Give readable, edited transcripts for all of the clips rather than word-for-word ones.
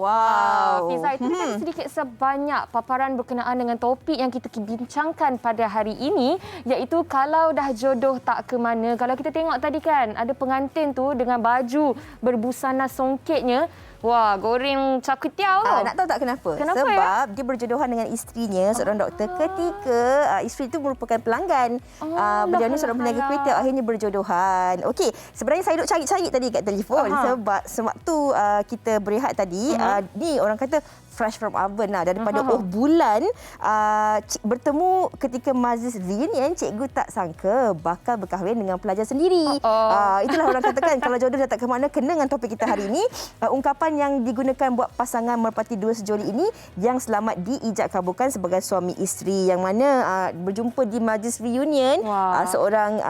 Wow. Fiza, itu kan sedikit sebanyak paparan berkenaan dengan topik yang kita bincangkan pada hari ini, iaitu kalau dah jodoh tak ke mana. Kalau kita tengok tadi kan, ada pengantin tu dengan baju berbusana songketnya. Wah, goreng cap ketiau tau. Nak tahu tak kenapa? Sebab dia berjodohan dengan isterinya, seorang doktor. Ketika isteri itu merupakan pelanggan. Beliau ni seorang peniaga kuih tiaw, akhirnya berjodohan. Okey, sebenarnya saya duk cari-cari tadi kat telefon. Sebab sewaktu kita berehat tadi, ni orang kata fresh from oven lah. Daripada bulan bertemu ketika majlis reunion, cikgu tak sangka bakal berkahwin dengan pelajar sendiri. Itulah orang katakan kalau jodoh dah tak ke mana, kena dengan topik kita hari ini. Ungkapan yang digunakan buat pasangan merpati dua sejoli ini yang selamat diijab kabulkan sebagai suami isteri, yang mana berjumpa di majlis reunion, seorang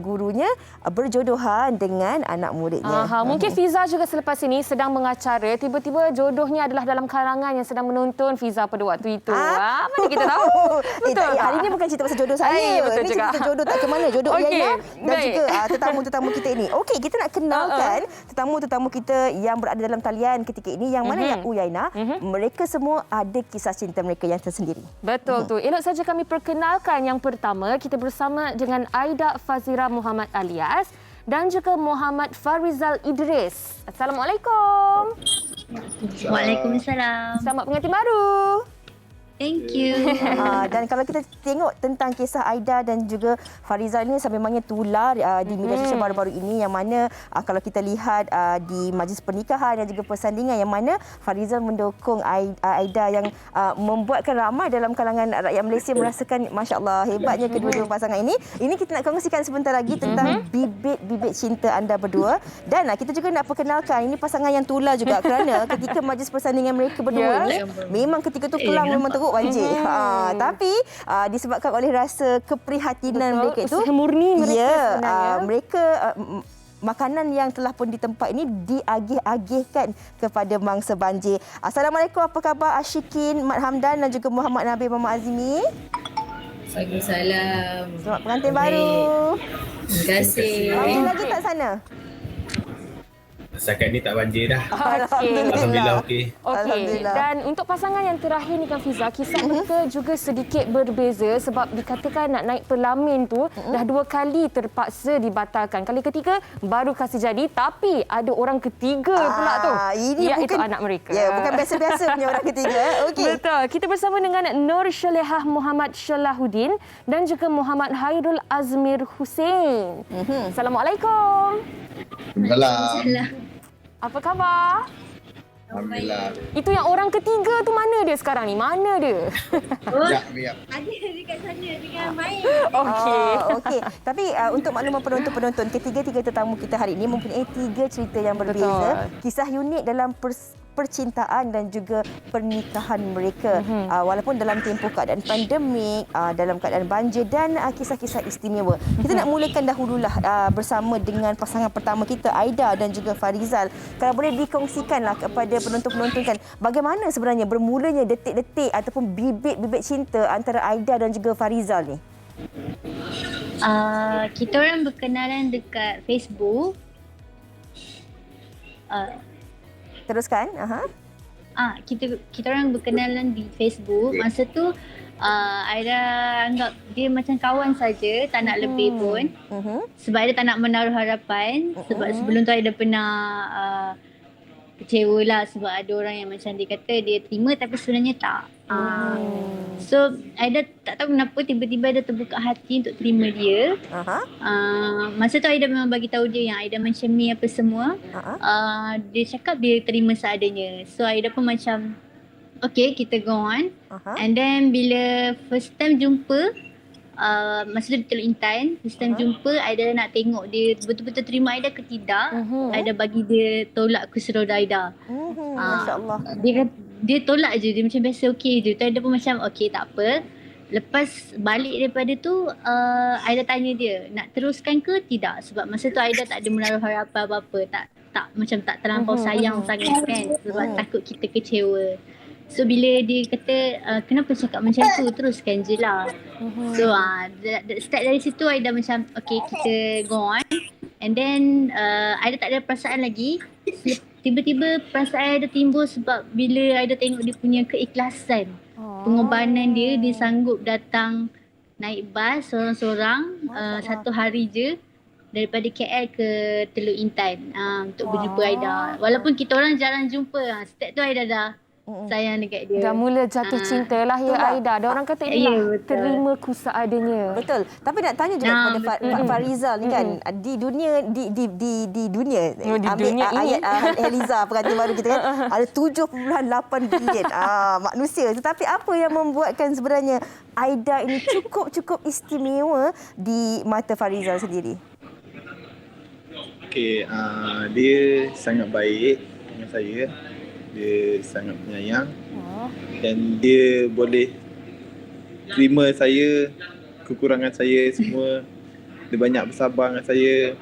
gurunya berjodohan dengan anak muridnya. Mungkin Fiza juga selepas ini sedang mengacara, tiba-tiba jodohnya adalah dalam kalangan yang sedang menonton Fiza pada waktu itu. Mana kita tahu. Betul. Hari ini bukan cerita pasal jodoh saya. Betul Ini juga. cerita jodoh tak ke mana, jodoh Yana dan juga tetamu-tetamu kita ini. Okey, kita nak kenalkan tetamu-tetamu kita yang berada dalam talian ketika ini, yang mana yang Uyaina, mereka semua ada kisah cinta mereka yang tersendiri. Betul tu. Elok saja kami perkenalkan yang pertama, kita bersama dengan Aida Fazira Muhammad Alias dan juga Muhammad Farizal Idris. Assalamualaikum. Waalaikumsalam. Selamat pengantin baru. Thank you. Dan kalau kita tengok tentang kisah Aida dan juga Farizal ini memangnya tular di media sosial baru-baru ini, yang mana kalau kita lihat di majlis pernikahan dan juga persandingan, yang mana Farizal mendukung Aida, yang membuatkan ramai dalam kalangan rakyat Malaysia merasakan masya-Allah hebatnya kedua-dua pasangan ini. Ini kita nak kongsikan sebentar lagi tentang bibit-bibit cinta anda berdua, dan kita juga nak perkenalkan ini pasangan yang tular juga kerana ketika majlis persandingan mereka berdua ni memang ketika tu kelang memang teruk banjir. Tapi disebabkan oleh rasa keprihatinan mereka itu, murni mereka sebenarnya. Mereka makanan yang telah pun di tempat ini diagih-agihkan kepada mangsa banjir. Assalamualaikum, apa khabar Ashikin, Mat Hamdan dan juga Muhammad Nabil Muhammad Azimi? Waalaikumsalam. Selamat pengantin baru. Terima kasih. Banjir lagi tak sana? Setakat ni tak banjir dah. Alhamdulillah. Okey. Alhamdulillah. Dan untuk pasangan yang terakhir ni kan Fiza, kisah mereka juga sedikit berbeza sebab dikatakan nak naik pelamin tu dah 2 kali terpaksa dibatalkan. Kali ketiga baru kasih jadi, tapi ada orang ketiga pula tu. Ini iaitu bukan anak mereka. Ya, bukan biasa-biasa punya orang ketiga. Okey. Betul. Kita bersama dengan Nur Shalehah Muhammad Shalahuddin dan juga Muhammad Hairul Azmir Hussein. Assalamualaikum. Waalaikumsalam. Apa khabar? Alhamdulillah. Itu yang orang ketiga tu mana dia sekarang ni? Mana dia? Ya. Ada dekat sana dengan main. Okey. Tapi untuk makluman penonton-penonton, ketiga-tiga tetamu kita hari ini mempunyai 3 cerita yang berbeza. Betul. Kisah unik dalam percintaan dan juga pernikahan mereka. Walaupun dalam tempoh keadaan pandemik, dalam keadaan banjir dan kisah-kisah istimewa. Kita nak mulakan dahululah bersama dengan pasangan pertama kita, Aida dan juga Farizal. Kalau boleh dikongsikanlah kepada penonton-penonton kan, bagaimana sebenarnya bermulanya detik-detik ataupun bibit-bibit cinta antara Aida dan juga Farizal ni? Kita orang berkenalan dekat Facebook. Teruskan. Kita orang berkenalan di Facebook. Masa tu Aida anggap dia macam kawan saja, tak nak lebih pun. Sebab Aida tak nak menaruh harapan. Sebab sebelum tu Aida pernah kecewa lah sebab ada orang yang macam dia kata dia terima tapi sebenarnya tak. So Aida tak tahu kenapa tiba-tiba Aida terbuka hati untuk terima dia. Masa tu Aida memang bagi tahu dia yang Aida macam ni apa semua. Dia cakap dia terima seadanya. So Aida pun macam okay, kita go on. And then bila first time jumpa, masa tu di Teluk Intan, first time jumpa, Aida nak tengok dia betul-betul terima Aida ke tidak. Aida bagi dia tolak kursi roda Aida. Masya Allah. Dia tolak je, dia macam biasa okey je. Tu Aida pun macam okey tak apa. Lepas balik daripada tu, Aida tanya dia, nak teruskan ke tidak? Sebab masa tu Aida tak ada menaruh harapan apa-apa. Tak macam tak terlampau sayang sangat kan. Sebab takut kita kecewa. So bila dia kata kenapa cakap macam tu, teruskan je lah. So start dari situ Aida macam okay, kita go on. And then Aida tak ada perasaan lagi. Tiba-tiba perasaan Aida timbul sebab bila Aida tengok dia punya keikhlasan, pengorbanan dia sanggup datang naik bas seorang-seorang satu hari je daripada KL ke Teluk Intan untuk berjumpa Aida. Walaupun kita orang jarang jumpa, step tu Aida dah sayang dekat dia. Dah mula jatuh cinta lah ya Aida. Ada orang kata inilah terima ku seadanya. Betul. Tapi nak tanya juga kepada Farizal ni kan, di dunia ambil dunia ini. ayat Eliza pengantin baru kita kan, ada 7.8 bilion manusia. Tetapi apa yang membuatkan sebenarnya Aida ini cukup istimewa di mata Farizal sendiri? Okey, dia sangat baik dengan saya. Dia sangat penyayang dan dia boleh terima saya, kekurangan saya semua. Dia banyak bersabar dengan saya.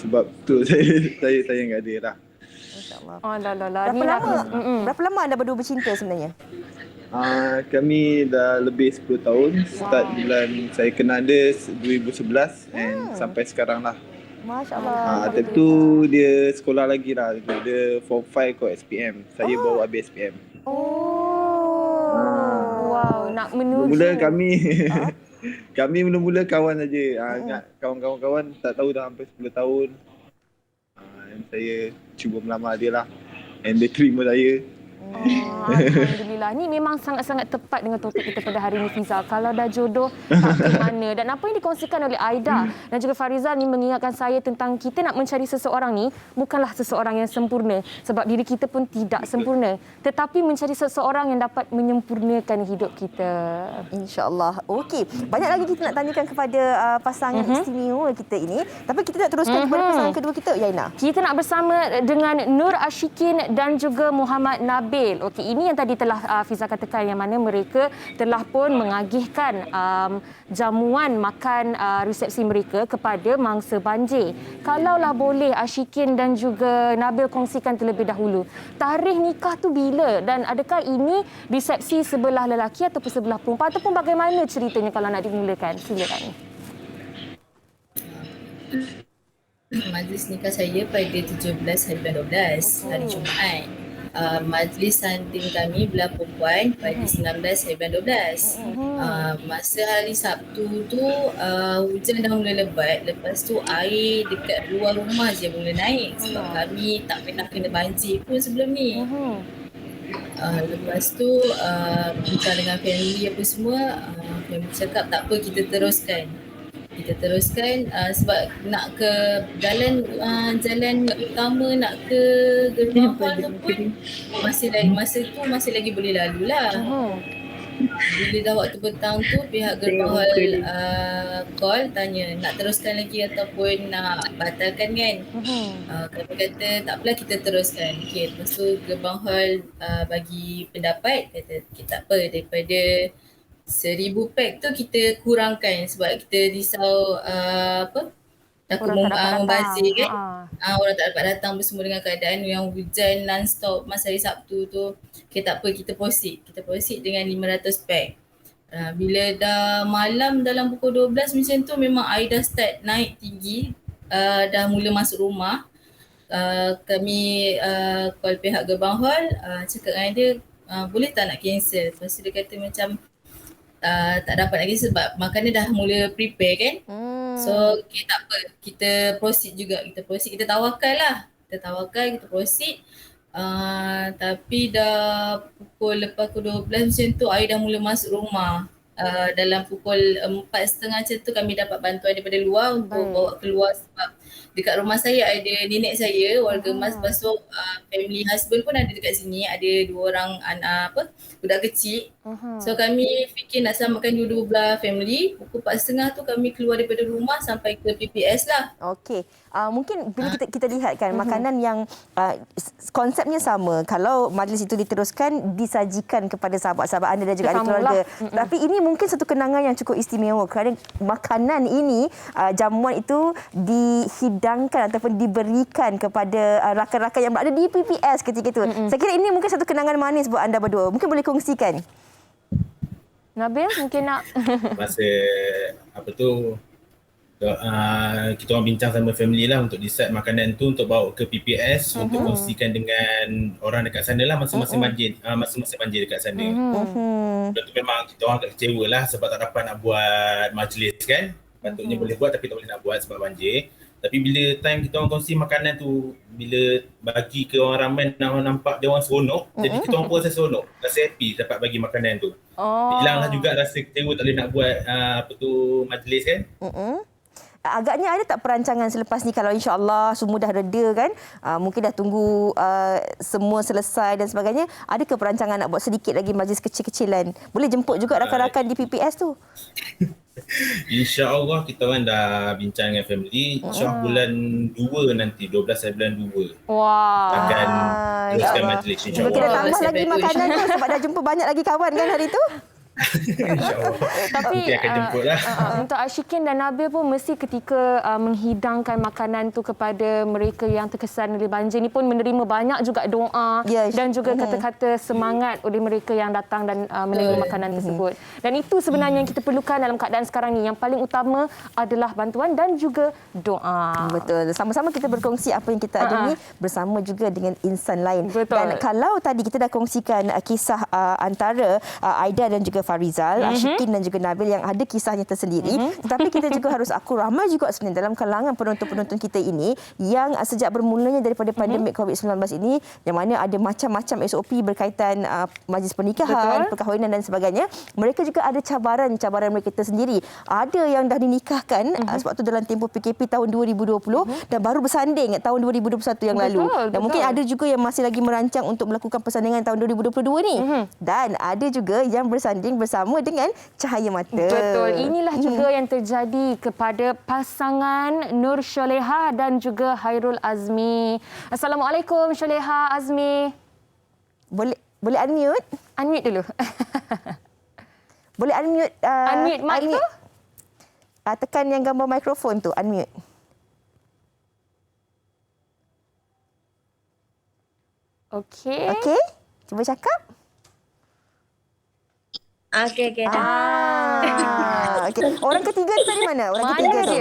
Sebab tu saya sayang kat dia lah. Masya-Allah. Berapa lama anda berdua bercinta sebenarnya? Kami dah lebih 10 tahun. Start bulan saya kenal dia 2011 and sampai sekarang lah. Masya Allah. Tapi tu dia sekolah lagi lah. Dia form 5 kot SPM. Saya baru habis SPM. Wow, nak menuju. Mula kami mula-mula kawan saja. Ingat kawan-kawan tak tahu dah hampir 10 tahun. Dan saya cuba melamar dia lah. And dia terima saya. Alhamdulillah. Ni memang sangat-sangat tepat dengan topik kita pada hari ini, Fiza. Kalau dah jodoh, tak ke mana. Dan apa yang dikongsikan oleh Aida dan juga Farizal ni mengingatkan saya tentang kita nak mencari seseorang ni bukanlah seseorang yang sempurna. Sebab diri kita pun tidak sempurna. Tetapi mencari seseorang yang dapat menyempurnakan hidup kita. InsyaAllah. Okey. Banyak lagi kita nak tanyakan kepada pasangan istimewa kita ini. Tapi kita nak teruskan kepada pasangan kedua kita, Yaina. Kita nak bersama dengan Nur Ashikin dan juga Muhammad Nabil. Okey, ini yang tadi telah Fiza katakan yang mana mereka telah pun mengagihkan jamuan makan resepsi mereka kepada mangsa banjir. Kalaulah boleh Ashikin dan juga Nabil kongsikan terlebih dahulu. Tarikh nikah tu bila dan adakah ini resepsi sebelah lelaki ataupun sebelah perempuan ataupun bagaimana ceritanya kalau nak dimulakan? Silakan. Majlis nikah saya pada 17 hari bulan 12, hari Jumaat. Majlis sanding kami belah perempuan pada 19 hari bulan 12. Masa hari Sabtu tu hujan dah mula lebat. Lepas tu air dekat luar rumah je mula naik sebab kami tak pernah kena banjir pun sebelum ni. Lepas tu bincang dengan family apa semua, family cakap tak apa, kita teruskan sebab nak ke jalan utama, nak ke gerbang hall tu pun masih lagi boleh lalu lah. Bila dah waktu petang tu pihak gerbang hall call tanya nak teruskan lagi ataupun nak batalkan kan. Kami kata tak apalah, kita teruskan. Okay, lepas tu gerbang hall bagi pendapat, kata tak apa, daripada 1,000 pack tu kita kurangkan sebab kita risau takut membazir kan. Orang tak dapat datang bersama dengan keadaan yang hujan non-stop masa hari Sabtu tu. Okay, tak apa, kita proceed dengan 500 pack. Bila dah malam dalam pukul 12 macam tu memang air dah start naik tinggi, dah mula masuk rumah. Kami call pihak gerbang hall, cakap dengan dia boleh tak nak cancel? Lepas tu dia kata macam tak dapat lagi sebab makanan dah mula prepare kan. So okay, tak apa, kita proceed juga. Kita tawakal lah. Kita proceed. Tapi dah lepas pukul 12 macam tu, air dah mula masuk rumah. Dalam pukul 4.30 macam tu kami dapat bantuan daripada luar untuk bawa keluar sebab dekat rumah saya ada nenek saya, warga Mas. Lepas tu family husband pun ada dekat sini, ada 2 orang anak budak kecil. So kami fikir nak selamatkan dua-dua belah family. Pukul 4.30 tu kami keluar daripada rumah sampai ke PPS lah. Okey. Mungkin bila kita lihat kan makanan yang konsepnya sama, kalau majlis itu diteruskan disajikan kepada sahabat-sahabat anda dan juga ahli keluarga. Tapi ini mungkin satu kenangan yang cukup istimewa kerana makanan ini, jamuan itu dihidangkan ataupun diberikan kepada rakan-rakan yang berada di PPS ketika itu. Saya kira ini mungkin satu kenangan manis buat anda berdua. Mungkin boleh kongsikan. Nabil mungkin nak masa kita orang bincang sama family lah untuk decide makanan tu untuk bawa ke PPS untuk kongsikan dengan orang dekat sana lah masing-masing banjir dekat sana. Dan tu memang kita orang agak kecewa lah sebab tak dapat nak buat majlis kan. Patutnya boleh buat tapi tak boleh nak buat sebab banjir. Tapi bila time kita orang kongsi makanan tu, bila bagi ke orang ramai, nampak dia orang seronok. Jadi kita orang pun rasa seronok, rasa happy dapat bagi makanan tu. Hilanglah juga rasa kecewa tak boleh nak buat majlis kan. Agaknya ada tak perancangan selepas ni kalau insya-Allah semua dah reda kan? Mungkin dah tunggu semua selesai dan sebagainya. Adakah perancangan nak buat sedikit lagi majlis kecil-kecilan? Boleh jemput juga rakan-rakan di PPS tu? InsyaAllah kita orang dah bincang dengan family. InsyaAllah bulan 2 nanti, 12 bulan 2. Akan teruskan majlis insyaAllah. Kita tambah lagi makanan tu sebab dah jumpa banyak lagi kawan kan hari tu? InsyaAllah. Tapi akan jemput lah. Untuk Ashikin dan Nabil pun mesti ketika menghidangkan makanan tu kepada mereka yang terkesan oleh banjir ni pun menerima banyak juga doa dan juga kata-kata semangat oleh mereka yang datang dan menerima makanan tersebut. Dan itu sebenarnya yang kita perlukan dalam keadaan sekarang ni. Yang paling utama adalah bantuan dan juga doa. Betul. Sama-sama kita berkongsi apa yang kita ada ni bersama juga dengan insan lain. Betul. Dan kalau tadi kita dah kongsikan kisah antara Aida dan juga Farizal, Ashikin dan juga Nabil yang ada kisahnya tersendiri. Tetapi kita juga harus akui ramai juga sebenarnya dalam kalangan penonton-penonton kita ini yang sejak bermulanya daripada pandemik COVID-19 ini, yang mana ada macam-macam SOP berkaitan majlis pernikahan, perkahwinan dan sebagainya. Mereka juga ada cabaran-cabaran mereka tersendiri. Ada yang dah dinikahkan sebab tu dalam tempoh PKP tahun 2020 dan baru bersanding tahun 2021 yang lalu. Dan mungkin ada juga yang masih lagi merancang untuk melakukan persandingan tahun 2022 ni. Dan ada juga yang bersanding bersama dengan cahaya mata. Betul. Inilah juga yang terjadi kepada pasangan Nur Syoleha dan juga Hairul Azmi. Assalamualaikum Syoleha, Azmi. Boleh unmute? Unmute dulu. Boleh unmute? Unmute mic tu? Tekan yang gambar mikrofon tu, unmute. Okey. Okey. Cuba cakap. Okey. Okay. Orang ketiga ni tadi mana? Orang ketiga tu.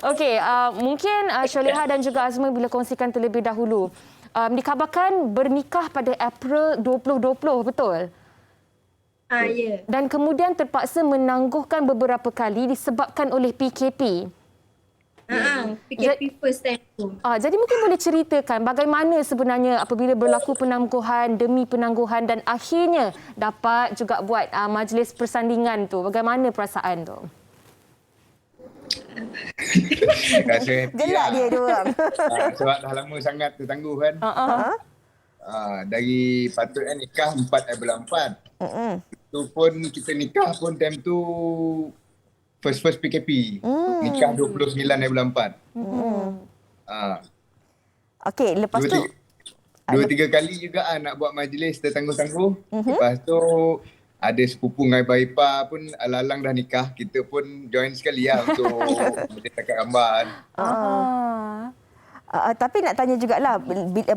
Okey, mungkin Syoleha dan juga Azmi bila kongsikan terlebih dahulu. Dikabarkan bernikah pada April 2020, betul? Ya. Dan kemudian terpaksa menangguhkan beberapa kali disebabkan oleh PKP. PKP first time tu. Jadi mungkin boleh ceritakan bagaimana sebenarnya apabila berlaku penangguhan demi penangguhan dan akhirnya dapat juga buat majlis persandingan tu. Bagaimana perasaan tu? Rasa happy Gelak dia orang. sebab dah lama sangat tertangguh kan. Dari patutnya nikah 4 bulan 4. Tu pun kita nikah pun time tu first PKP. Nikah 29 bulan 4. Okey, lepas tu 2-3 kali juga nak buat majlis tertangguh-tangguh. Lepas tu ada sepupu dengan ipar pun alang-alang dah nikah. Kita pun join sekali lah untuk boleh takat gambar. Tapi nak tanya jugalah,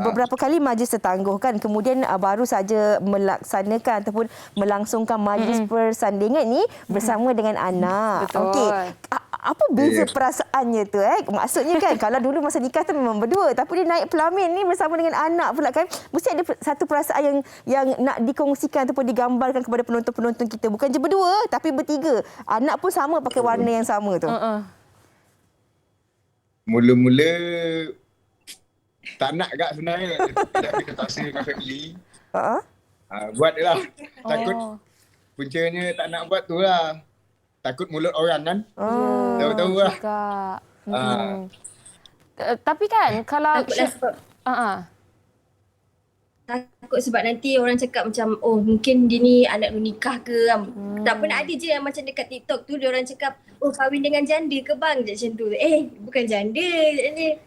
beberapa kali majlis tertangguh kan, kemudian baru saja melaksanakan ataupun melangsungkan majlis persandingan ni bersama dengan anak. Betul. Okey. Apa beza perasaannya tu? Maksudnya kan, kalau dulu masa nikah tu memang berdua. Tapi dia naik pelamin ni bersama dengan anak pula kan. Mesti ada satu perasaan yang nak dikongsikan ataupun digambarkan kepada penonton-penonton kita. Bukan je berdua, tapi bertiga. Anak pun sama pakai warna yang sama tu. Mula-mula tak nak kat sebenarnya. Tapi terpaksa dengan family. Buat je lah. Takut puncanya tak nak buat tu lah. Takut mulut orang kan. Tahu-tahu lah. Tapi kan kalau Takutlah sebab takut sebab nanti orang cakap macam mungkin dia ni anak lu nikah ke. Tak pernah ada je yang macam dekat TikTok tu dia orang cakap kahwin dengan janda ke bang macam tu. Bukan janda ni.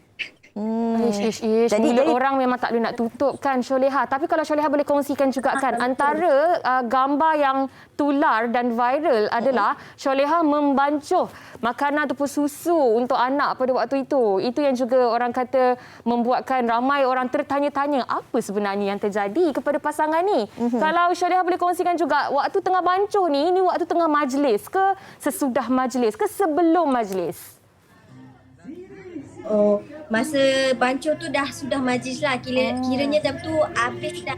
Jadi orang memang tak boleh nak tutup kan Sholihah. Tapi kalau Sholihah boleh kongsikan juga kan antara gambar yang tular dan viral adalah Sholihah membancuh makanan ataupun susu untuk anak pada waktu itu. Itu yang juga orang kata membuatkan ramai orang tertanya-tanya apa sebenarnya yang terjadi kepada pasangan ni. Kalau Sholihah boleh kongsikan juga waktu tengah bancuh ni waktu tengah majlis ke sesudah majlis ke sebelum majlis? Masa bancuh tu sudah majlis lah. Kiranya dah tu habis dah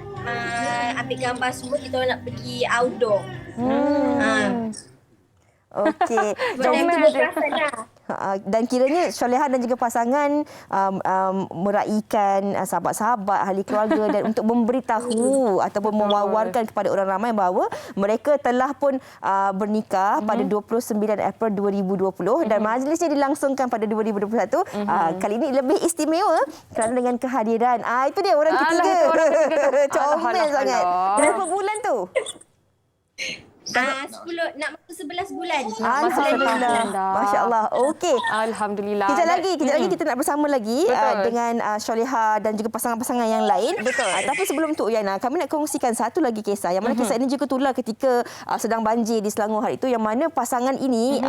ambil gambar semua, kita orang nak pergi outdoor. Okey. Dan itu berperasan lah. Dan kiranya Sholihah dan juga pasangan meraihkan sahabat-sahabat, ahli keluarga dan untuk memberitahu ataupun mewawarkan kepada orang ramai bahawa mereka telah pun bernikah pada 29 April 2020 dan majlisnya dilangsungkan pada 2021. Kali ini lebih istimewa kerana dengan kehadiran itu dia orang ketiga. Comel sangat. Berapa bulan tu? 10 nak masuk 11 bulan. Alhamdulillah. Masya-Allah. Okey. Alhamdulillah. Kejap lagi kita nak bersama lagi dengan Sholihah dan juga pasangan-pasangan yang lain. Betul. Tapi sebelum tu Yana, kami nak kongsikan satu lagi kisah yang mana kisah ini juga tular ketika sedang banjir di Selangor hari itu yang mana pasangan ini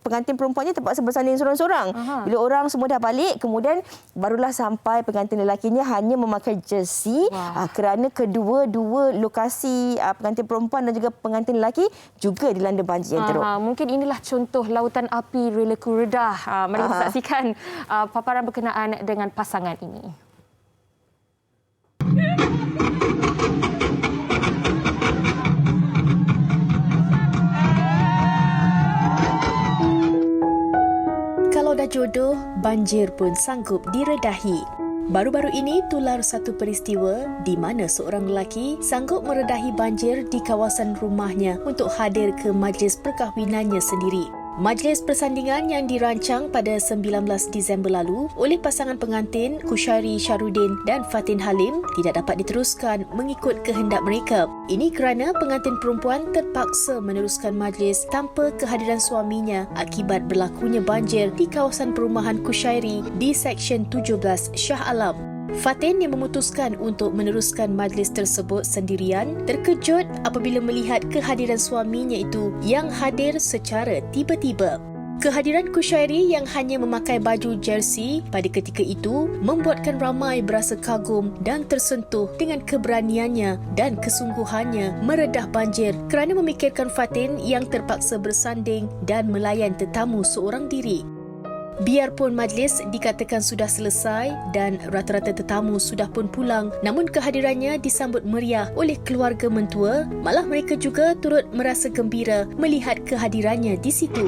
pengantin perempuannya terpaksa bersanding seorang-seorang. Bila orang semua dah balik, kemudian barulah sampai pengantin lelakinya hanya memakai jersey kerana kedua-dua lokasi pengantin perempuan dan juga pengantin lelaki juga dilanda banjir yang teruk. Mungkin inilah contoh lautan api relaku redah. Mari kita saksikan paparan berkenaan dengan pasangan ini. Kalau dah jodoh, banjir pun sanggup diredahi. Baru-baru ini tular satu peristiwa di mana seorang lelaki sanggup meredahi banjir di kawasan rumahnya untuk hadir ke majlis perkahwinannya sendiri. Majlis persandingan yang dirancang pada 19 Disember lalu oleh pasangan pengantin Kushairi Sharudin dan Fatin Halim tidak dapat diteruskan mengikut kehendak mereka. Ini kerana pengantin perempuan terpaksa meneruskan majlis tanpa kehadiran suaminya akibat berlakunya banjir di kawasan perumahan Kushairi di Seksyen 17 Shah Alam. Fatin yang memutuskan untuk meneruskan majlis tersebut sendirian terkejut apabila melihat kehadiran suaminya itu yang hadir secara tiba-tiba. Kehadiran Kushairi yang hanya memakai baju jersey pada ketika itu membuatkan ramai berasa kagum dan tersentuh dengan keberaniannya dan kesungguhannya meredah banjir kerana memikirkan Fatin yang terpaksa bersanding dan melayan tetamu seorang diri. Biarpun majlis dikatakan sudah selesai dan rata-rata tetamu sudah pun pulang, namun kehadirannya disambut meriah oleh keluarga mentua, malah mereka juga turut merasa gembira melihat kehadirannya di situ.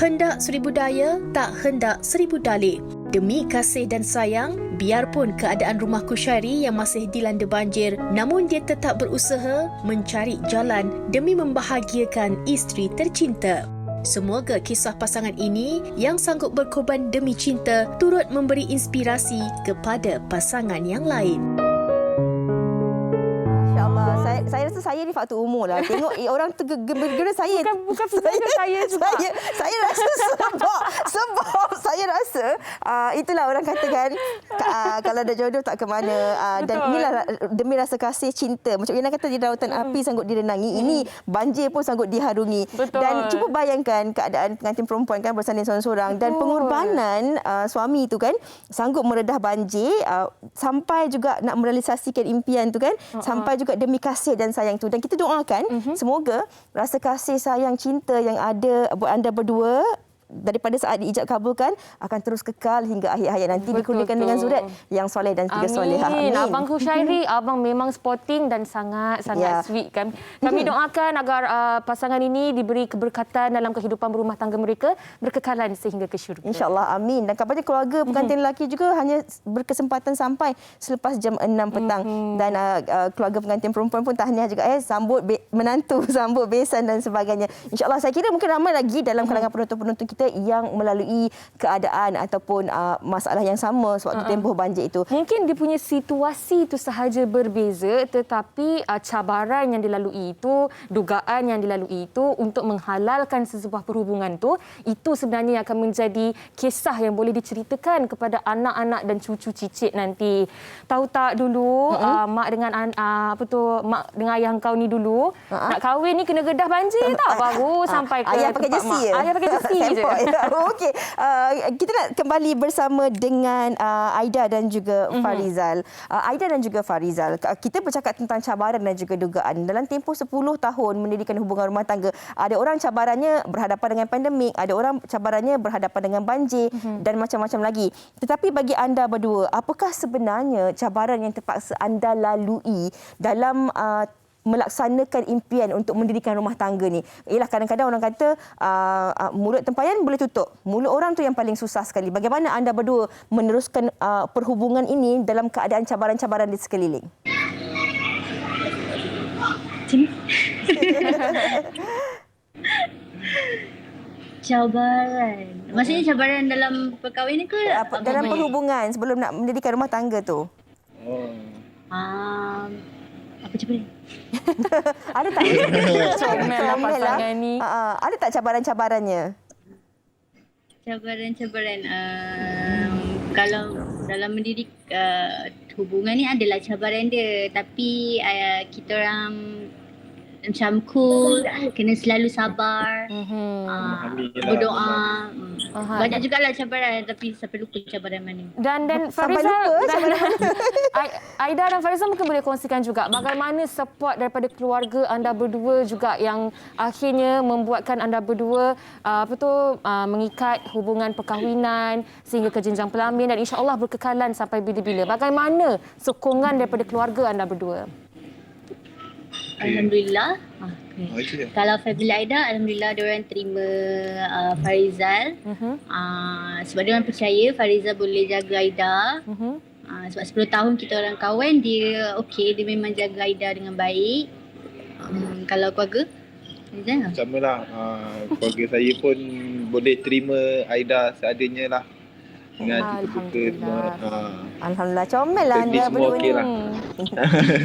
Hendak seribu daya, tak hendak seribu dalih. Demi kasih dan sayang, biarpun keadaan rumah Kushairi yang masih dilanda banjir, namun dia tetap berusaha mencari jalan demi membahagiakan isteri tercinta. Semoga kisah pasangan ini yang sanggup berkorban demi cinta turut memberi inspirasi kepada pasangan yang lain. InsyaAllah. Saya rasa saya ni faktor umur lah. Tengok orang tergembira saya. Bukan saya juga. Saya rasa sebab saya rasa itulah orang katakan kalau ada jodoh tak ke mana. Dan inilah demi rasa kasih cinta. Macam Ina kata di lautan api sanggup direnangi. Ini banjir pun sanggup diharungi. Betul. Dan cuba bayangkan keadaan pengantin perempuan kan bersanding seorang-seorang dan pengorbanan suami tu kan sanggup meredah banjir sampai juga nak merealisasikan impian tu kan sampai juga demi kasih dan sayang tu. Dan kita doakan semoga rasa kasih sayang cinta yang ada buat anda berdua daripada saat diijab kabulkan akan terus kekal hingga akhir hayat nanti dikurniakan dengan zuriat yang soleh dan juga solehah. Amin. Abang Khusyairi, abang memang sporting dan sangat sweet kan. Kami doakan agar pasangan ini diberi keberkatan dalam kehidupan berumah tangga mereka, berkekalan sehingga ke syurga. InsyaAllah, amin. Dan kabarnya keluarga pengantin lelaki juga hanya berkesempatan sampai selepas jam 6 petang. Dan keluarga pengantin perempuan pun tahniah juga sambut menantu, sambut besan dan sebagainya. InsyaAllah saya kira mungkin ramai lagi dalam kalangan penonton-penonton kita yang melalui keadaan ataupun masalah yang sama sewaktu tempoh banjir itu. Mungkin dia punya situasi itu sahaja berbeza tetapi cabaran yang dilalui itu, dugaan yang dilalui itu untuk menghalalkan sesebuah perhubungan itu sebenarnya yang akan menjadi kisah yang boleh diceritakan kepada anak-anak dan cucu cicit nanti. Tahu tak dulu mak dengan mak dengan ayah kau ni dulu nak kahwin ni kena gedah banjir tak baru sampai ke ayah pakai jersey je. Ayah pakai jersey je. Okey. Kita nak kembali bersama dengan Aida dan juga Farizal. Aida dan juga Farizal, kita bercakap tentang cabaran dan juga dugaan. Dalam tempoh 10 tahun mendirikan hubungan rumah tangga, ada orang cabarannya berhadapan dengan pandemik, ada orang cabarannya berhadapan dengan banjir dan macam-macam lagi. Tetapi bagi anda berdua, apakah sebenarnya cabaran yang terpaksa anda lalui dalam melaksanakan impian untuk mendirikan rumah tangga ni? Ialah kadang-kadang orang kata mulut tempayan boleh tutup. Mulut orang tu yang paling susah sekali. Bagaimana anda berdua meneruskan perhubungan ini dalam keadaan cabaran-cabaran di sekeliling? Cabaran. Maksudnya cabaran dalam perkahwinan ke? Dalam perhubungan sebelum nak mendirikan rumah tangga tu. Apa cabaran? Ada tak? Comellah pasangan ni. Ada tak cabaran-cabarannya? Cabaran-cabaran kalau dalam mendidik hubungan ni adalah cabaran dia, tapi kita orang macam cool, kena selalu sabar, berdoa. Banyak jugalah cabaran, tapi sampai lupa cabaran mana. Dan Farizal, Aida dan Farizal mungkin boleh kongsikan juga bagaimana support daripada keluarga anda berdua juga yang akhirnya membuatkan anda berdua mengikat hubungan perkahwinan sehingga ke jenjang pelamin dan insya-Allah berkekalan sampai bila-bila. Bagaimana sokongan daripada keluarga anda berdua? Alhamdulillah. Kalau family Aida, alhamdulillah dia orang terima Farizal. Sebab dia orang percaya Farizal boleh jaga Aida. Sebab 10 tahun kita orang kawan, dia okey, dia memang jaga Aida dengan baik. Kalau keluarga Farizal sama lah. Keluarga saya pun boleh terima Aida seadanya lah. Dengan terbuka semua. Alhamdulillah, comel lah anda berdua ni.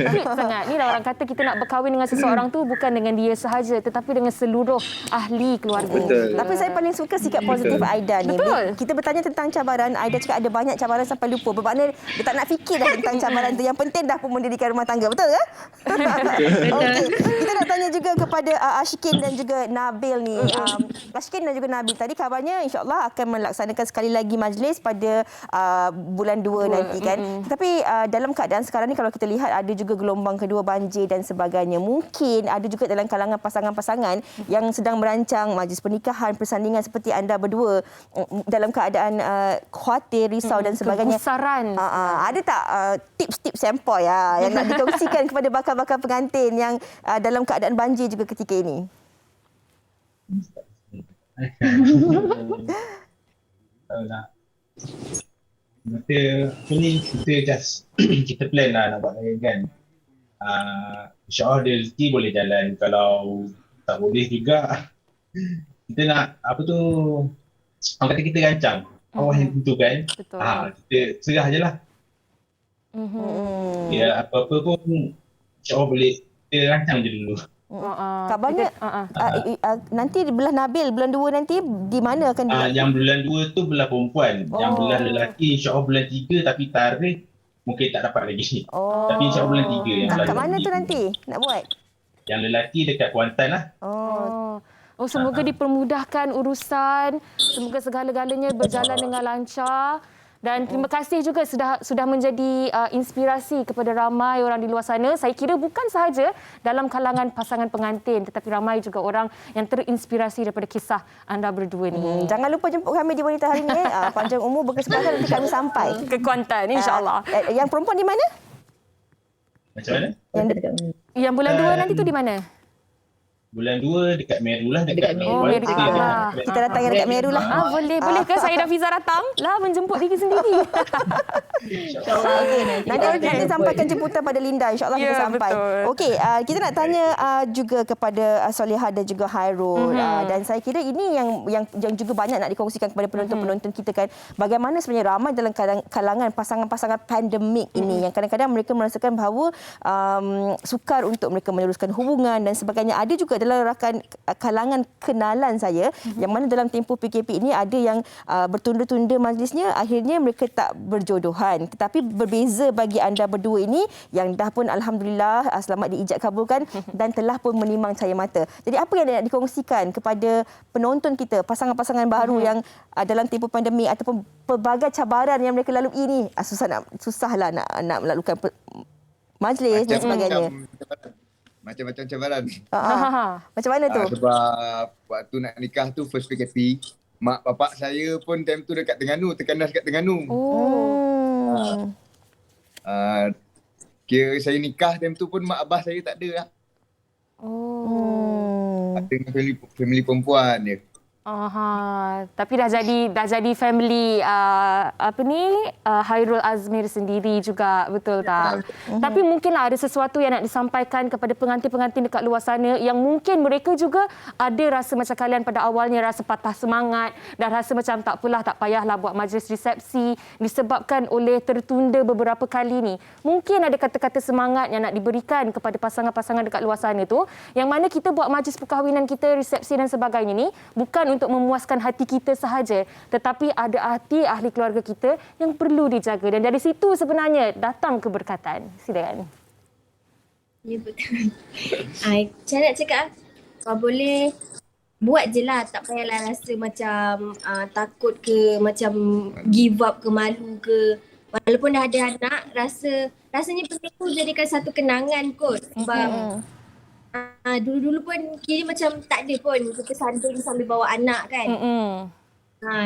Sweet sangat. Ni lah orang kata kita nak berkahwin dengan seseorang tu bukan dengan dia sahaja tetapi dengan seluruh ahli keluarga. Betul. Tapi saya paling suka sikap positif Aida ni. Betul. Kita bertanya tentang cabaran, Aida cakap ada banyak cabaran sampai lupa. Bermakna dia tak nak fikir dah tentang cabaran tu. Yang penting dah pun mendirikan rumah tangga. Betul ke? Okey. Kita nak tanya juga kepada Ashikin dan juga Nabil ni. Ashikin dan juga Nabil tadi kabarnya insya-Allah akan melaksanakan sekali lagi majlis pada bulan 2 nanti kan. Tetapi dalam keadaan sekarang ni kalau kita lihat ada juga gelombang kedua banjir dan sebagainya. Mungkin ada juga dalam kalangan pasangan-pasangan yang sedang merancang majlis pernikahan, persandingan seperti anda berdua dalam keadaan khawatir, risau dan sebagainya. Kegusaran. Ada tak tips-tips sempoi yang nak dikongsikan kepada bakal-bakal pengantin yang dalam keadaan banjir juga ketika ini? Kita just kita plan lah nak buat kan. InsyaAllah dia rezeki boleh jalan. Kalau tak boleh juga kita nak orang kata kita rancang. Allah yang tentukan. Kita serah je lah. Ya, apa-apa pun insyaAllah boleh kita rancang je dulu. Kabarnya nanti belah Nabil bulan 2 nanti di mana akan Yang bulan 2 tu belah perempuan. Yang bulan lelaki insya-Allah bulan 3 tapi tarikh mungkin tak dapat lagi. Tapi insya-Allah bulan 3 yang kat mana tu nanti nak buat? Yang lelaki dekat Kuantan lah. Semoga dipermudahkan urusan. Semoga segala-galanya berjalan dengan lancar. Dan terima kasih juga sudah menjadi inspirasi kepada ramai orang di luar sana. Saya kira bukan sahaja dalam kalangan pasangan pengantin tetapi ramai juga orang yang terinspirasi daripada kisah anda berdua ni. Jangan lupa jemput kami di Wanita Hari ni. Panjang umur berkesempatan nanti kami sampai Ke Kuantan insya-Allah. Yang perempuan di mana? Macam mana? Yang bulan 2 nanti tu di mana? Bulan 2 dekat Meru lah. Dekat Meru. Lah. Kita datang dekat Meru lah. Boleh ke saya dan Fiza datang? Lah menjemput diri sendiri. Nanti sampaikan jemputan pada Linda. InsyaAllah kita sampai. Okey, kita nak tanya juga kepada Solihah dan juga Hairul. Dan saya kira ini yang juga banyak nak dikongsikan kepada penonton-penonton kita kan. Bagaimana sebenarnya ramai dalam kalangan pasangan-pasangan pandemik ini yang kadang-kadang mereka merasakan bahawa sukar untuk mereka meneruskan hubungan dan sebagainya. Ada juga dalam rakan kalangan kenalan saya yang mana dalam tempoh PKP ini ada yang bertunda-tunda majlisnya, akhirnya mereka tak berjodohan. Tetapi berbeza bagi anda berdua ini yang dah pun alhamdulillah selamat diijab kabulkan dan telah pun menimang cahaya mata. Jadi apa yang nak dikongsikan kepada penonton kita, pasangan-pasangan baru yang dalam tempoh pandemik ataupun pelbagai cabaran yang mereka lalui ini, susahlah nak melakukan majlis dan sebagainya. Macam-macam cabaran. Macam mana tu? Sebab waktu nak nikah tu first PKP, mak bapak saya pun time tu dekat Terengganu, terkandas kat Terengganu. Kira saya nikah time tu pun mak abah saya tak ada lah. Dengan family perempuan dia. Tapi dah jadi family Hairul Azmir sendiri juga, betul tak? Tapi mungkinlah ada sesuatu yang nak disampaikan kepada pengantin-pengantin dekat luar sana yang mungkin mereka juga ada rasa macam kalian pada awalnya rasa patah semangat dan rasa macam tak payahlah buat majlis resepsi disebabkan oleh tertunda beberapa kali ni. Mungkin ada kata-kata semangat yang nak diberikan kepada pasangan-pasangan dekat luar sana tu yang mana kita buat majlis perkahwinan kita, resepsi dan sebagainya ni bukan untuk memuaskan hati kita sahaja, tetapi ada hati ahli keluarga kita yang perlu dijaga dan dari situ sebenarnya datang keberkatan. Silakan. Ya betul. Saya nak cakap kalau boleh buat je lah, tak payahlah rasa macam takut ke, macam give up ke, malu ke. Walaupun dah ada anak, rasanya penting tu jadikan satu kenangan kot. Sebab dulu-dulu pun kira macam tak ada pun kita sanding sambil bawa anak kan.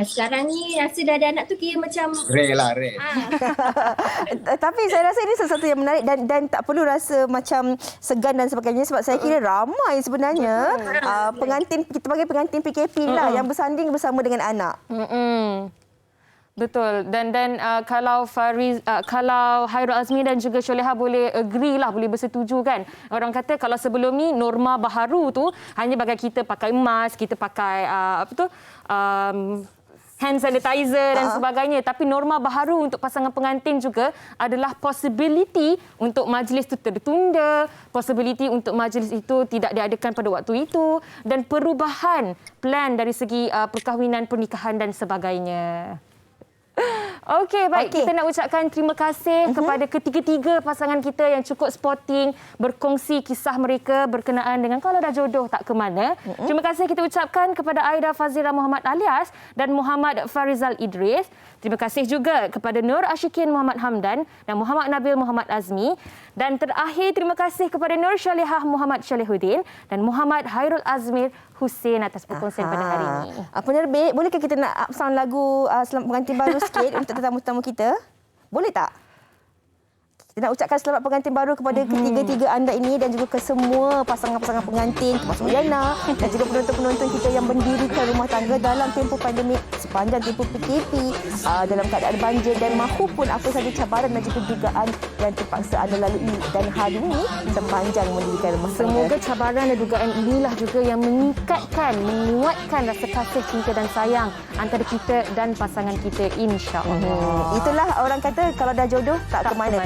Sekarang ni rasa dah ada anak tu kira macam rare. Tapi saya rasa ini sesuatu yang menarik dan tak perlu rasa macam segan dan sebagainya sebab saya kira ramai sebenarnya pengantin, kita panggil pengantin PKP lah yang bersanding bersama dengan anak. Betul. Dan kalau Hairul Azmir dan juga Solihah boleh agree lah, boleh bersetuju kan. Orang kata kalau sebelum ni norma baharu tu hanya bagi kita pakai mask, kita pakai hand sanitizer dan sebagainya. Tapi norma baharu untuk pasangan pengantin juga adalah possibility untuk majlis itu tertunda, possibility untuk majlis itu tidak diadakan pada waktu itu dan perubahan plan dari segi perkahwinan, pernikahan dan sebagainya. Okey, baik. Kita nak ucapkan terima kasih kepada ketiga-tiga pasangan kita yang cukup sporting berkongsi kisah mereka berkenaan dengan kalau dah jodoh tak ke mana. Terima kasih kita ucapkan kepada Aida Fazira Muhammad Alias dan Muhammad Farizal Idris. Terima kasih juga kepada Nur Ashikin Muhammad Hamdan dan Muhammad Nabil Muhammad Azmi. Dan terakhir, terima kasih kepada Nur Solihah Muhammad Solihuddin dan Muhammad Hairul Azmir Hussein atas perkongsian pada hari ini. Penerbit, bolehkah kita nak up sound lagu Selamat Pengantin Baru sikit untuk tetamu-tetamu kita? Boleh tak? Kita nak ucapkan selamat pengantin baru kepada ketiga-tiga anda ini dan juga ke semua pasangan-pasangan pengantin termasuk Yana dan juga penonton-penonton kita yang mendirikan rumah tangga dalam tempoh pandemik sepanjang tempoh PKP dalam keadaan banjir dan mahupun apa saja cabaran dan juga dugaan yang terpaksa anda lalui dan hari ini sepanjang mendirikan rumah tangga. Semoga cabaran dan dugaan inilah juga yang mengikatkan, menguatkan rasa kasih, cinta dan sayang antara kita dan pasangan kita, insya-Allah. Itulah orang kata kalau dah jodoh tak ke mana.